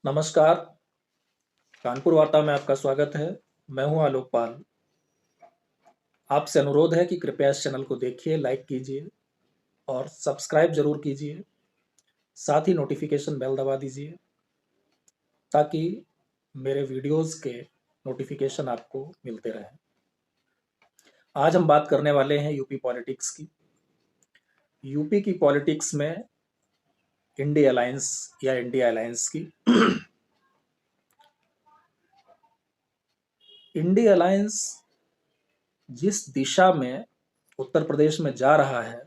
नमस्कार, कानपुर वार्ता में आपका स्वागत है। मैं हूं आलोक पाल। आपसे अनुरोध है कि कृपया इस चैनल को देखिए, लाइक कीजिए और सब्सक्राइब जरूर कीजिए। साथ ही नोटिफिकेशन बेल दबा दीजिए ताकि मेरे वीडियोस के नोटिफिकेशन आपको मिलते रहें। आज हम बात करने वाले हैं यूपी पॉलिटिक्स की। यूपी की पॉलिटिक्स में इंडी अलायंस या इंडिया अलायंस की। इंडी अलायंस जिस दिशा में उत्तर प्रदेश में जा रहा है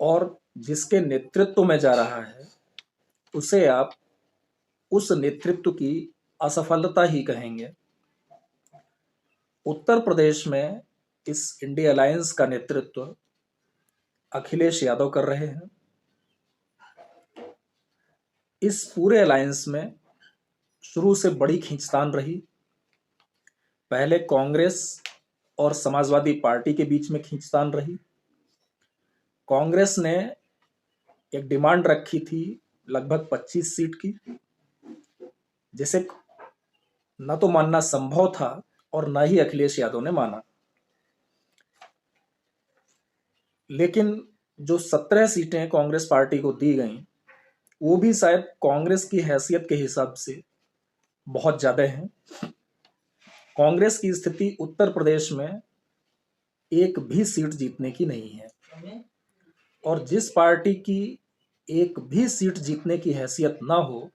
और जिसके नेतृत्व में जा रहा है, उसे आप उस नेतृत्व की असफलता ही कहेंगे। उत्तर प्रदेश में इस इंडिया अलायंस का नेतृत्व अखिलेश यादव कर रहे हैं। इस पूरे अलायंस में शुरू से बड़ी खींचतान रही। पहले कांग्रेस और समाजवादी पार्टी के बीच में खींचतान रही। कांग्रेस ने एक डिमांड रखी थी लगभग 25 सीट की, जिसे न तो मानना संभव था और न ही अखिलेश यादव ने माना। लेकिन जो 17 सीटें कांग्रेस पार्टी को दी गईं, वो भी शायद कांग्रेस की हैसियत के हिसाब से बहुत ज्यादा हैं। कांग्रेस की स्थिति उत्तर प्रदेश में एक भी सीट जीतने की नहीं है, और जिस पार्टी की एक भी सीट जीतने की हैसियत ना हो,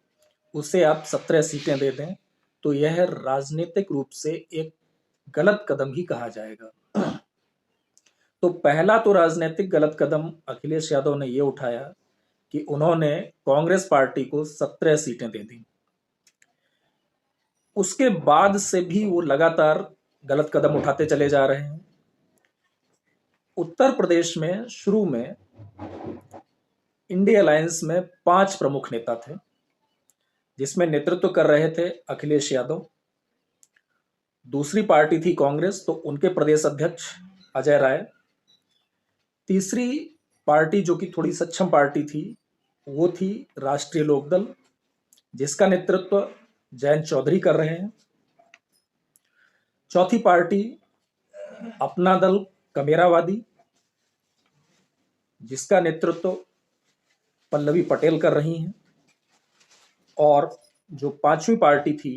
उसे आप 17 सीटें दे दें तो यह राजनीतिक रूप से एक गलत कदम ही कहा जाएगा। तो पहला तो राजनीतिक गलत कदम अखिलेश यादव ने यह उठाया कि उन्होंने कांग्रेस पार्टी को 17 सीटें दे दी। उसके बाद से भी वो लगातार गलत कदम उठाते चले जा रहे हैं। उत्तर प्रदेश में शुरू में इंडिया अलायंस में 5 प्रमुख नेता थे, जिसमें नेतृत्व कर रहे थे अखिलेश यादव। दूसरी पार्टी थी कांग्रेस, तो उनके प्रदेश अध्यक्ष अजय राय। तीसरी पार्टी जो कि थोड़ी सक्षम पार्टी थी, वो थी राष्ट्रीय लोकदल, जिसका नेतृत्व जयंत चौधरी कर रहे हैं। चौथी पार्टी अपना दल कमेरावादी, जिसका नेतृत्व पल्लवी पटेल कर रही हैं। और जो पांचवी पार्टी थी,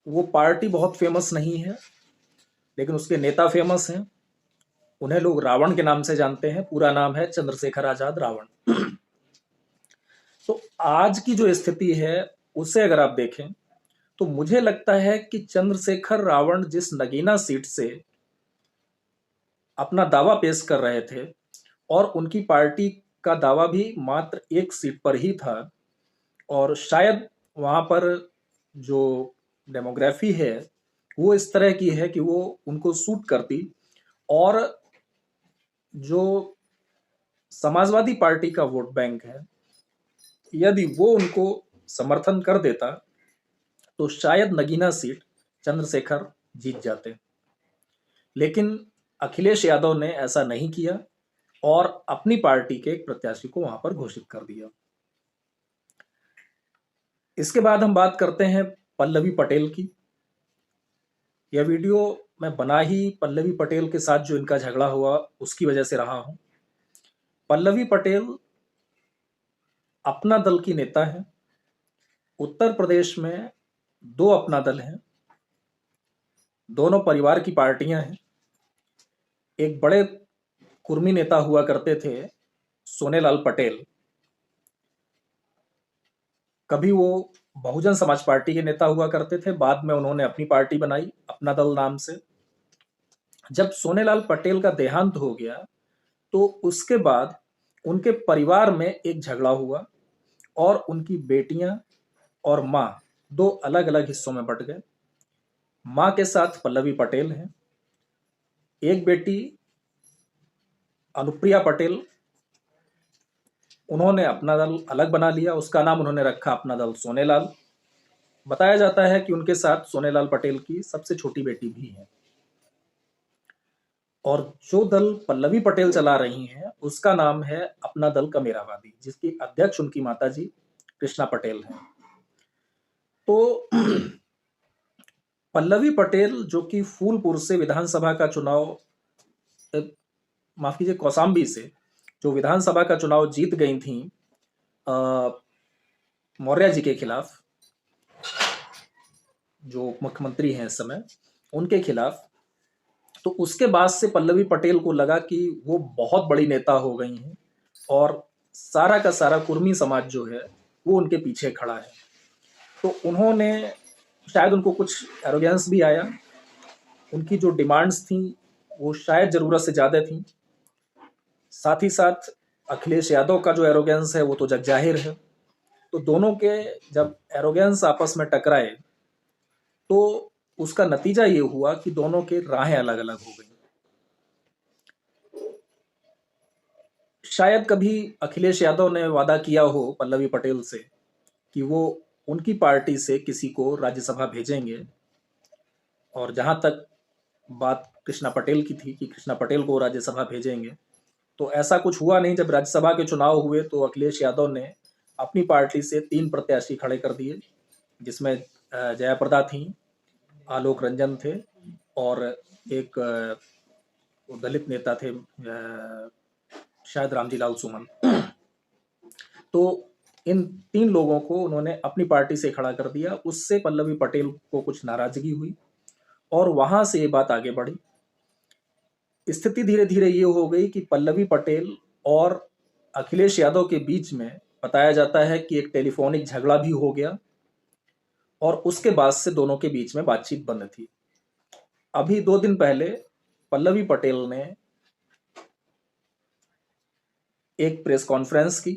वो पार्टी बहुत फेमस नहीं है, लेकिन उसके नेता फेमस हैं। उन्हें लोग रावण के नाम से जानते हैं। पूरा नाम है चंद्रशेखर आजाद रावण। तो आज की जो स्थिति है उसे अगर आप देखें तो मुझे लगता है कि चंद्रशेखर रावण जिस नगीना सीट से अपना दावा पेश कर रहे थे, और उनकी पार्टी का दावा भी मात्र एक सीट पर ही था, और शायद वहां पर जो डेमोग्राफी है वो इस तरह की है कि वो उनको सूट करती, और जो समाजवादी पार्टी का वोट बैंक है, यदि वो उनको समर्थन कर देता तो शायद नगीना सीट चंद्रशेखर जीत जाते। लेकिन अखिलेश यादव ने ऐसा नहीं किया और अपनी पार्टी के एक प्रत्याशी को वहां पर घोषित कर दिया। इसके बाद हम बात करते हैं पल्लवी पटेल की। यह वीडियो मैं बना ही पल्लवी पटेल के साथ जो इनका झगड़ा हुआ उसकी वजह से रहा हूं। पल्लवी पटेल अपना दल की नेता है। उत्तर प्रदेश में 2 अपना दल हैं, दोनों परिवार की पार्टियां हैं। एक बड़े कुर्मी नेता हुआ करते थे सोनेलाल पटेल, कभी वो बहुजन समाज पार्टी के नेता हुआ करते थे, बाद में उन्होंने अपनी पार्टी बनाई अपना दल नाम से। जब सोनेलाल पटेल का देहांत हो गया तो उसके बाद उनके परिवार में एक झगड़ा हुआ और उनकी बेटियां और मां 2 अलग अलग हिस्सों में बंट गए। मां के साथ पल्लवी पटेल हैं, एक बेटी अनुप्रिया पटेल, उन्होंने अपना दल अलग बना लिया, उसका नाम उन्होंने रखा अपना दल सोनेलाल। बताया जाता है कि उनके साथ सोनेलाल पटेल की सबसे छोटी बेटी भी है। और जो दल पल्लवी पटेल चला रही हैं उसका नाम है अपना दल कमेरावादी, जिसकी अध्यक्ष उनकी माताजी कृष्णा पटेल हैं। तो पल्लवी पटेल जो कि फूलपुर से विधानसभा का चुनाव, माफ कीजिए, कौशाम्बी से जो विधानसभा का चुनाव जीत गई थी मौर्य जी के खिलाफ, जो मुख्यमंत्री हैं इस समय, उनके खिलाफ, तो उसके बाद से पल्लवी पटेल को लगा कि वो बहुत बड़ी नेता हो गई हैं और सारा का सारा कुर्मी समाज जो है वो उनके पीछे खड़ा है। तो उन्होंने, शायद उनको कुछ एरोगेंस भी आया, उनकी जो डिमांड्स थी वो शायद ज़रूरत से ज़्यादा थी। साथ ही साथ अखिलेश यादव का जो एरोगेंस है वो तो जग जाहिर है। तो दोनों के जब एरोगेंस आपस में टकराए तो उसका नतीजा ये हुआ कि दोनों के राहें अलग अलग हो गई। शायद कभी अखिलेश यादव ने वादा किया हो पल्लवी पटेल से कि वो उनकी पार्टी से किसी को राज्यसभा भेजेंगे, और जहां तक बात कृष्णा पटेल की थी कि कृष्णा पटेल को राज्यसभा भेजेंगे, तो ऐसा कुछ हुआ नहीं। जब राज्यसभा के चुनाव हुए तो अखिलेश यादव ने अपनी पार्टी से 3 प्रत्याशी खड़े कर दिए, जिसमें जयाप्रदा थी, आलोक रंजन थे, और एक दलित नेता थे, शायद रामजी लाल सुमन। तो इन 3 लोगों को उन्होंने अपनी पार्टी से खड़ा कर दिया। उससे पल्लवी पटेल को कुछ नाराजगी हुई और वहां से ये बात आगे बढ़ी। स्थिति धीरे धीरे ये हो गई कि पल्लवी पटेल और अखिलेश यादव के बीच में बताया जाता है कि एक टेलीफोनिक झगड़ा भी हो गया, और उसके बाद से दोनों के बीच में बातचीत बंद थी। अभी 2 दिन पहले पल्लवी पटेल ने एक प्रेस कॉन्फ्रेंस की,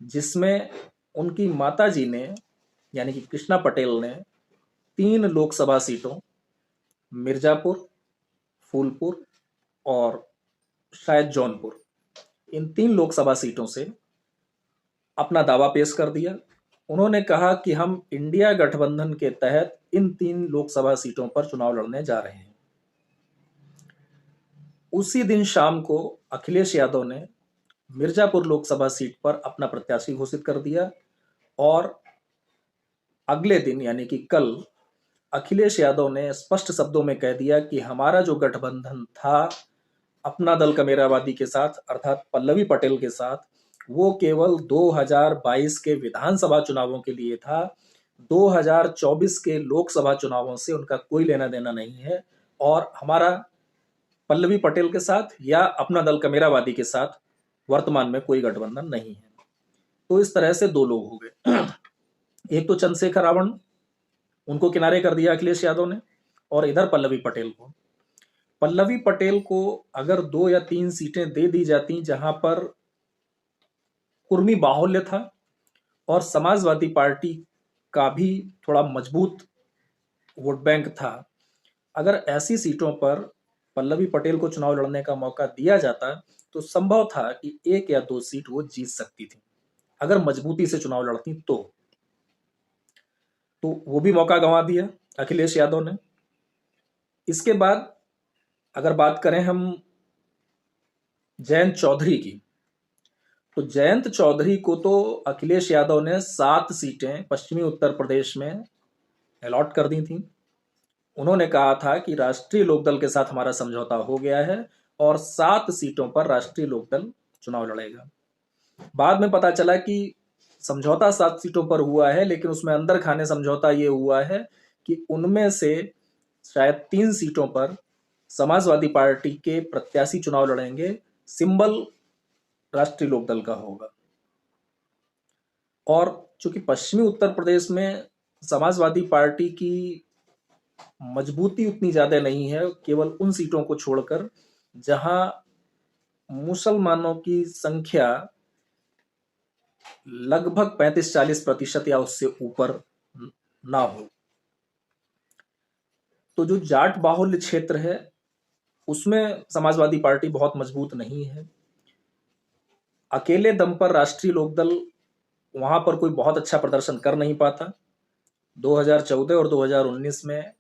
जिसमें उनकी माताजी ने, यानी कि कृष्णा पटेल ने, 3 लोकसभा सीटों, मिर्जापुर, फूलपुर और शायद जौनपुर, इन 3 लोकसभा सीटों से अपना दावा पेश कर दिया। उन्होंने कहा कि हम इंडिया गठबंधन के तहत इन 3 लोकसभा सीटों पर चुनाव लड़ने जा रहे हैं। उसी दिन शाम को अखिलेश यादव ने मिर्जापुर लोकसभा सीट पर अपना प्रत्याशी घोषित कर दिया, और अगले दिन यानी कि कल अखिलेश यादव ने स्पष्ट शब्दों में कह दिया कि हमारा जो गठबंधन था अपना दल कमेरावादी के साथ, अर्थात पल्लवी पटेल के साथ, वो केवल 2022 के विधानसभा चुनावों के लिए था। 2024 के लोकसभा चुनावों से उनका कोई लेना देना नहीं है, और हमारा पल्लवी पटेल के साथ या अपना दल कमेरावादी के साथ वर्तमान में कोई गठबंधन नहीं है। तो इस तरह से 2 लोग हो गए। एक तो चंद्रशेखर रावण, उनको किनारे कर दिया अखिलेश यादव ने, और इधर पल्लवी पटेल को। पल्लवी पटेल को अगर 2 या 3 सीटें दे दी जाती जहां पर कुर्मी बाहुल्य था और समाजवादी पार्टी का भी थोड़ा मजबूत वोट बैंक था, अगर ऐसी सीटों पर पल्लवी पटेल को चुनाव लड़ने का मौका दिया जाता तो संभव था कि 1 या 2 सीट वो जीत सकती थी, अगर मजबूती से चुनाव लड़ती तो वो भी मौका गंवा दिया अखिलेश यादव ने। इसके बाद अगर बात करें हम जयंत चौधरी की, तो जयंत चौधरी को तो अखिलेश यादव ने 7 सीटें पश्चिमी उत्तर प्रदेश में अलॉट कर दी थी। उन्होंने कहा था कि राष्ट्रीय लोकदल के साथ हमारा समझौता हो गया है और 7 सीटों पर राष्ट्रीय लोकदल चुनाव लड़ेगा। बाद में पता चला कि समझौता 7 सीटों पर हुआ है, लेकिन उसमें अंदर खाने समझौता ये हुआ है कि उनमें से शायद 3 सीटों पर समाजवादी पार्टी के प्रत्याशी चुनाव लड़ेंगे, सिंबल राष्ट्रीय लोकदल का होगा। और चूंकि पश्चिमी उत्तर प्रदेश में समाजवादी पार्टी की मजबूती उतनी ज्यादा नहीं है, केवल उन सीटों को छोड़कर जहां मुसलमानों की संख्या लगभग 35-40% या उससे ऊपर ना हो। तो जो जाट बाहुल्य क्षेत्र है उसमें समाजवादी पार्टी बहुत मजबूत नहीं है। अकेले दम पर राष्ट्रीय लोकदल वहां पर कोई बहुत अच्छा प्रदर्शन कर नहीं पाता। 2014 और 2019 में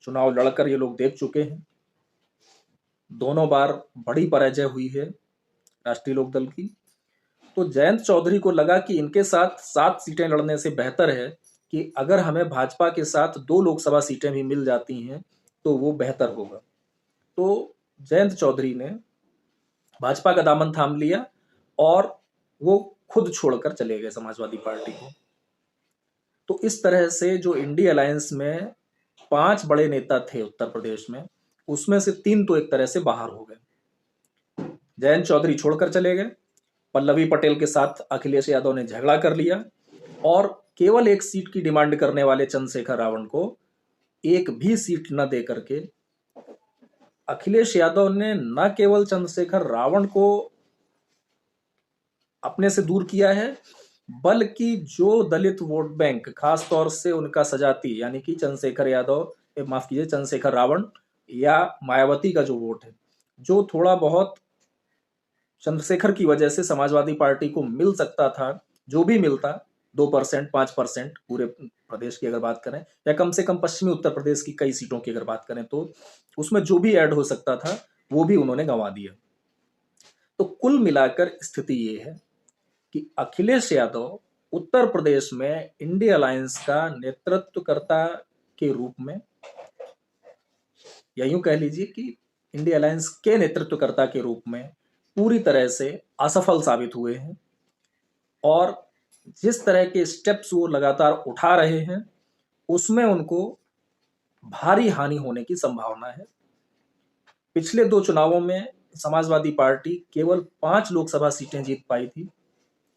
चुनाव लड़कर ये लोग देख चुके हैं। दोनों बार बड़ी पराजय हुई है राष्ट्रीय लोकदल की। तो जयंत चौधरी को लगा कि इनके साथ 7 सीटें लड़ने से बेहतर है कि अगर हमें भाजपा के साथ 2 लोकसभा सीटें भी मिल जाती हैं तो वो बेहतर होगा। तो जयंत चौधरी ने भाजपा का दामन थाम लिया और वो खुद छोड़कर चले गए समाजवादी पार्टी को। तो इस तरह से जो इंडिया अलायंस में 5 बड़े नेता थे उत्तर प्रदेश में, उसमें से 3 तो एक तरह से बाहर हो गए। जयंत चौधरी छोड़कर चले गए, पल्लवी पटेल के साथ अखिलेश यादव ने झगड़ा कर लिया और केवल 1 सीट की डिमांड करने वाले चंद्रशेखर रावण को एक भी सीट न दे करके अखिलेश यादव ने न केवल चंद्रशेखर रावण को अपने से दूर किया है, बल्कि जो दलित वोट बैंक, खास तौर से उनका सजाती यानी कि चंद्रशेखर यादव, माफ कीजिए चंद्रशेखर रावण या मायावती का जो वोट है, जो थोड़ा बहुत चंद्रशेखर की वजह से समाजवादी पार्टी को मिल सकता था, जो भी मिलता 2% 5% पूरे प्रदेश की अगर बात करें, या कम से कम पश्चिमी उत्तर प्रदेश की कई सीटों की अगर बात करें, तो उसमें जो भी ऐड हो सकता था वो भी उन्होंने गंवा दिया। तो कुल मिलाकर स्थिति ये है कि अखिलेश यादव उत्तर प्रदेश में इंडिया अलायंस का नेतृत्वकर्ता के रूप में, या यूं कह लीजिए कि इंडिया अलायंस के नेतृत्वकर्ता के रूप में पूरी तरह से असफल साबित हुए हैं। और जिस तरह के स्टेप्स वो लगातार उठा रहे हैं उसमें उनको भारी हानि होने की संभावना है। पिछले 2 चुनावों में समाजवादी पार्टी केवल 5 लोकसभा सीटें जीत पाई थी,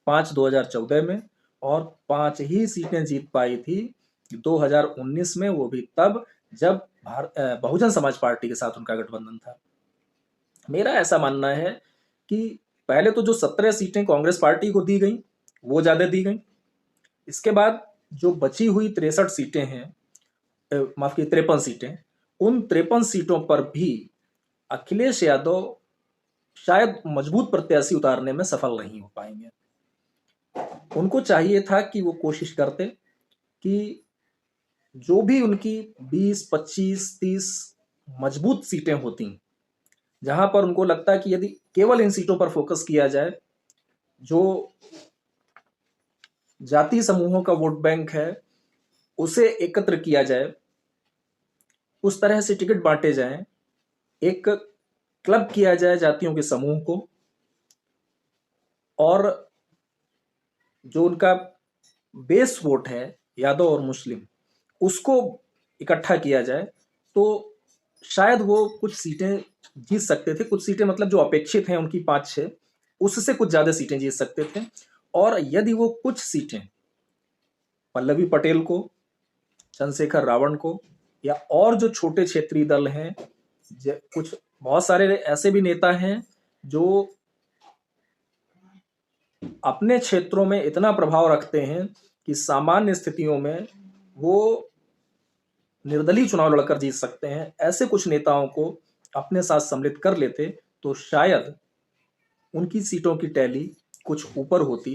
5 2014 में, और 5 ही सीटें जीत पाई थी 2019 में, वो भी तब जब बहुजन समाज पार्टी के साथ उनका गठबंधन था। मेरा ऐसा मानना है कि पहले तो जो 17 सीटें कांग्रेस पार्टी को दी गई वो ज्यादा दी गई, इसके बाद जो बची हुई 63 सीटें हैं, माफ की 53 सीटें, उन 53 सीटों पर भी अखिलेश यादव शायद मजबूत प्रत्याशी उतारने में सफल नहीं हो पाएंगे। उनको चाहिए था कि वो कोशिश करते कि जो भी उनकी 20, 25, 30 मजबूत सीटें होती, जहां पर उनको लगता है कि यदि केवल इन सीटों पर फोकस किया जाए, जो जाति समूहों का वोट बैंक है उसे एकत्र किया जाए, उस तरह से टिकट बांटे जाएं, एक क्लब किया जाए जातियों के समूह को, और जो उनका बेस वोट है यादव और मुस्लिम, उसको इकट्ठा किया जाए, तो शायद वो कुछ सीटें जीत सकते थे। कुछ सीटें मतलब जो अपेक्षित हैं उनकी 5-6, उससे कुछ ज्यादा सीटें जीत सकते थे। और यदि वो कुछ सीटें पल्लवी पटेल को, चंद्रशेखर रावण को, या और जो छोटे क्षेत्रीय दल हैं, कुछ बहुत सारे ऐसे भी नेता हैं जो अपने क्षेत्रों में इतना प्रभाव रखते हैं कि सामान्य स्थितियों में वो निर्दलीय चुनाव लड़कर जीत सकते हैं, ऐसे कुछ नेताओं को अपने साथ सम्मिलित कर लेते तो शायद उनकी सीटों की टैली कुछ ऊपर होती,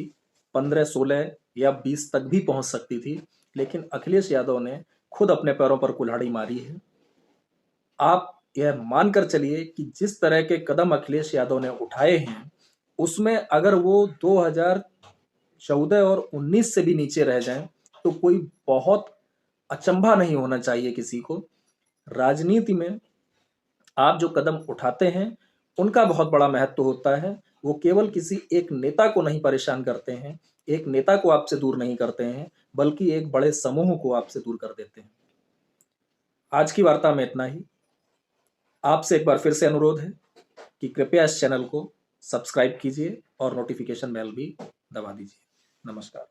15, 16 या 20 तक भी पहुंच सकती थी। लेकिन अखिलेश यादव ने खुद अपने पैरों पर कुल्हाड़ी मारी है। आप यह मानकर चलिए कि जिस तरह के कदम अखिलेश यादव ने उठाए हैं, उसमें अगर वो 2014 और 19 से भी नीचे रह जाएं तो कोई बहुत अचंभा नहीं होना चाहिए किसी को। राजनीति में आप जो कदम उठाते हैं उनका बहुत बड़ा महत्व होता है। वो केवल किसी एक नेता को नहीं परेशान करते हैं, एक नेता को आपसे दूर नहीं करते हैं, बल्कि एक बड़े समूह को आपसे दूर कर देते हैं। आज की वार्ता में इतना ही। आपसे एक बार फिर से अनुरोध है कि कृपया इस चैनल को सब्सक्राइब कीजिए और नोटिफिकेशन बेल भी दबा दीजिए। नमस्कार।